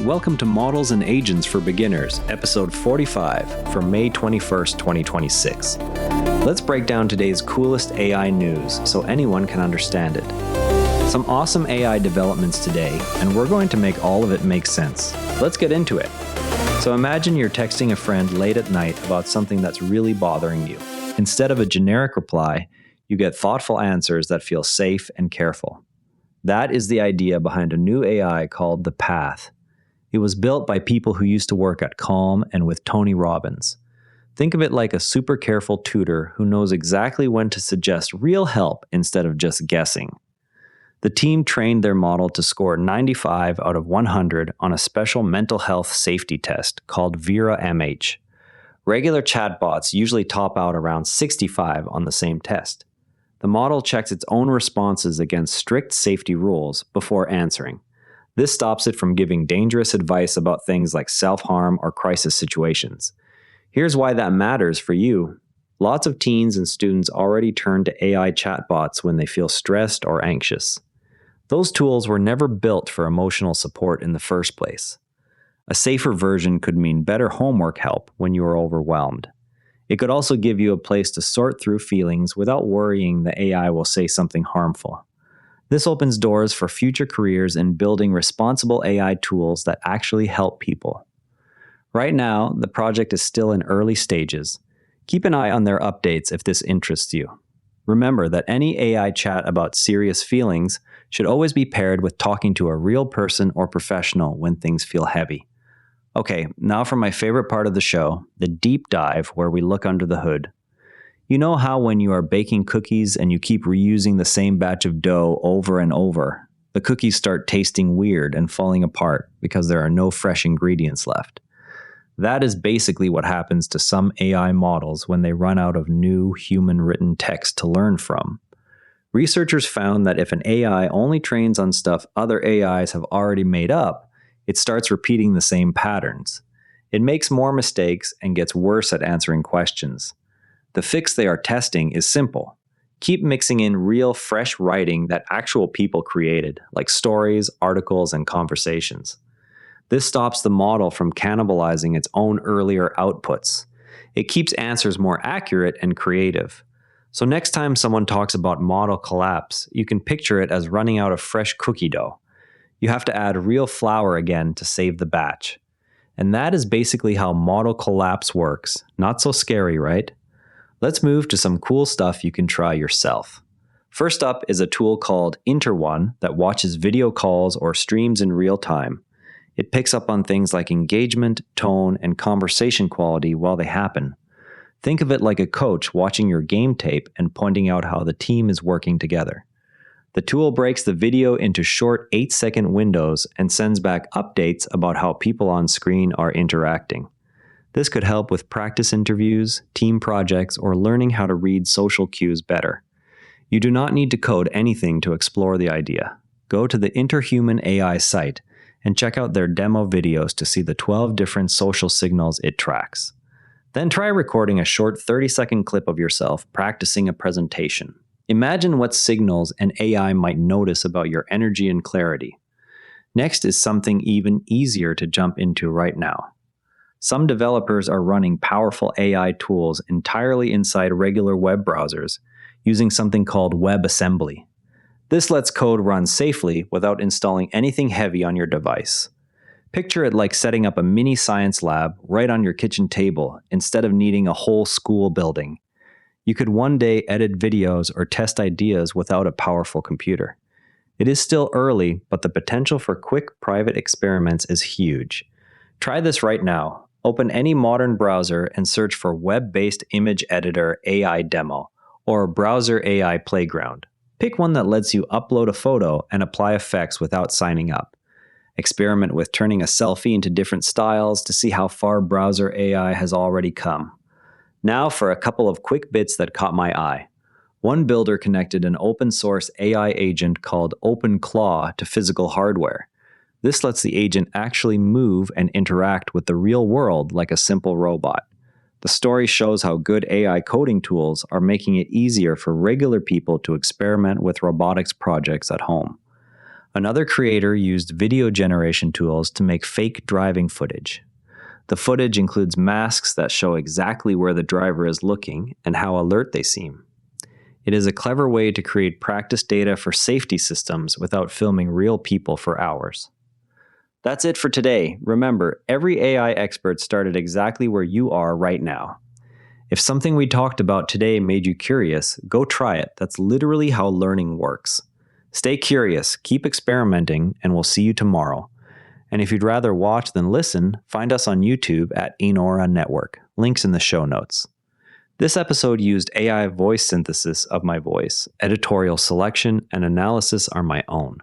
welcome to Models and Agents for Beginners, episode 45 for May 21st, 2026. Let's break down today's coolest AI news so anyone can understand it. Some awesome AI developments today, and we're going to make all of it make sense. Let's get into it. So imagine you're texting a friend late at night about something that's really bothering you. Instead of a generic reply, you get thoughtful answers that feel safe and careful. That is the idea behind a new AI called The Path. It was built by people who used to work at Calm and with Tony Robbins. Think of it like a super careful tutor who knows exactly when to suggest real help instead of just guessing. The team trained their model to score 95 out of 100 on a special mental health safety test called Vera-MH. Regular chatbots usually top out around 65 on the same test. The model checks its own responses against strict safety rules before answering. This stops it from giving dangerous advice about things like self-harm or crisis situations. Here's why that matters for you. Lots of teens and students already turn to AI chatbots when they feel stressed or anxious. Those tools were never built for emotional support in the first place. A safer version could mean better homework help when you are overwhelmed. It could also give you a place to sort through feelings without worrying the AI will say something harmful. This opens doors for future careers in building responsible AI tools that actually help people. Right now, the project is still in early stages. Keep an eye on their updates if this interests you. Remember that any AI chat about serious feelings should always be paired with talking to a real person or professional when things feel heavy. Okay, now for my favorite part of the show, the deep dive where we look under the hood. You know how when you are baking cookies and you keep reusing the same batch of dough over and over, the cookies start tasting weird and falling apart because there are no fresh ingredients left. That is basically what happens to some AI models when they run out of new human-written text to learn from. Researchers found that if an AI only trains on stuff other AIs have already made up, it starts repeating the same patterns. It makes more mistakes and gets worse at answering questions. The fix they are testing is simple. Keep mixing in real, fresh writing that actual people created, like stories, articles, and conversations. This stops the model from cannibalizing its own earlier outputs. It keeps answers more accurate and creative. So next time someone talks about model collapse, you can picture it as running out of fresh cookie dough. You have to add real flour again to save the batch. And that is basically how model collapse works. Not so scary, right? Let's move to some cool stuff you can try yourself. First up is a tool called InterOne that watches video calls or streams in real time. It picks up on things like engagement, tone, and conversation quality while they happen. Think of it like a coach watching your game tape and pointing out how the team is working together. The tool breaks the video into short 8-second windows and sends back updates about how people on screen are interacting. This could help with practice interviews, team projects, or learning how to read social cues better. You do not need to code anything to explore the idea. Go to the Interhuman AI site and check out their demo videos to see the 12 different social signals it tracks. Then try recording a short 30-second clip of yourself practicing a presentation. Imagine what signals an AI might notice about your energy and clarity. Next is something even easier to jump into right now. Some developers are running powerful AI tools entirely inside regular web browsers using something called WebAssembly. This lets code run safely without installing anything heavy on your device. Picture it like setting up a mini science lab right on your kitchen table instead of needing a whole school building. You could one day edit videos or test ideas without a powerful computer. It is still early, but the potential for quick private experiments is huge. Try this right now. Open any modern browser and search for Web-Based Image Editor AI Demo or Browser AI Playground. Pick one that lets you upload a photo and apply effects without signing up. Experiment with turning a selfie into different styles to see how far browser AI has already come. Now for a couple of quick bits that caught my eye. One builder connected an open-source AI agent called OpenClaw to physical hardware. This lets the agent actually move and interact with the real world like a simple robot. The story shows how good AI coding tools are making it easier for regular people to experiment with robotics projects at home. Another creator used video generation tools to make fake driving footage. The footage includes masks that show exactly where the driver is looking and how alert they seem. It is a clever way to create practice data for safety systems without filming real people for hours. That's it for today. Remember, every AI expert started exactly where you are right now. If something we talked about today made you curious, go try it. That's literally how learning works. Stay curious, keep experimenting, and we'll see you tomorrow. And if you'd rather watch than listen, find us on YouTube at Enora Network. Links in the show notes. This episode used AI voice synthesis of my voice. Editorial selection and analysis are my own.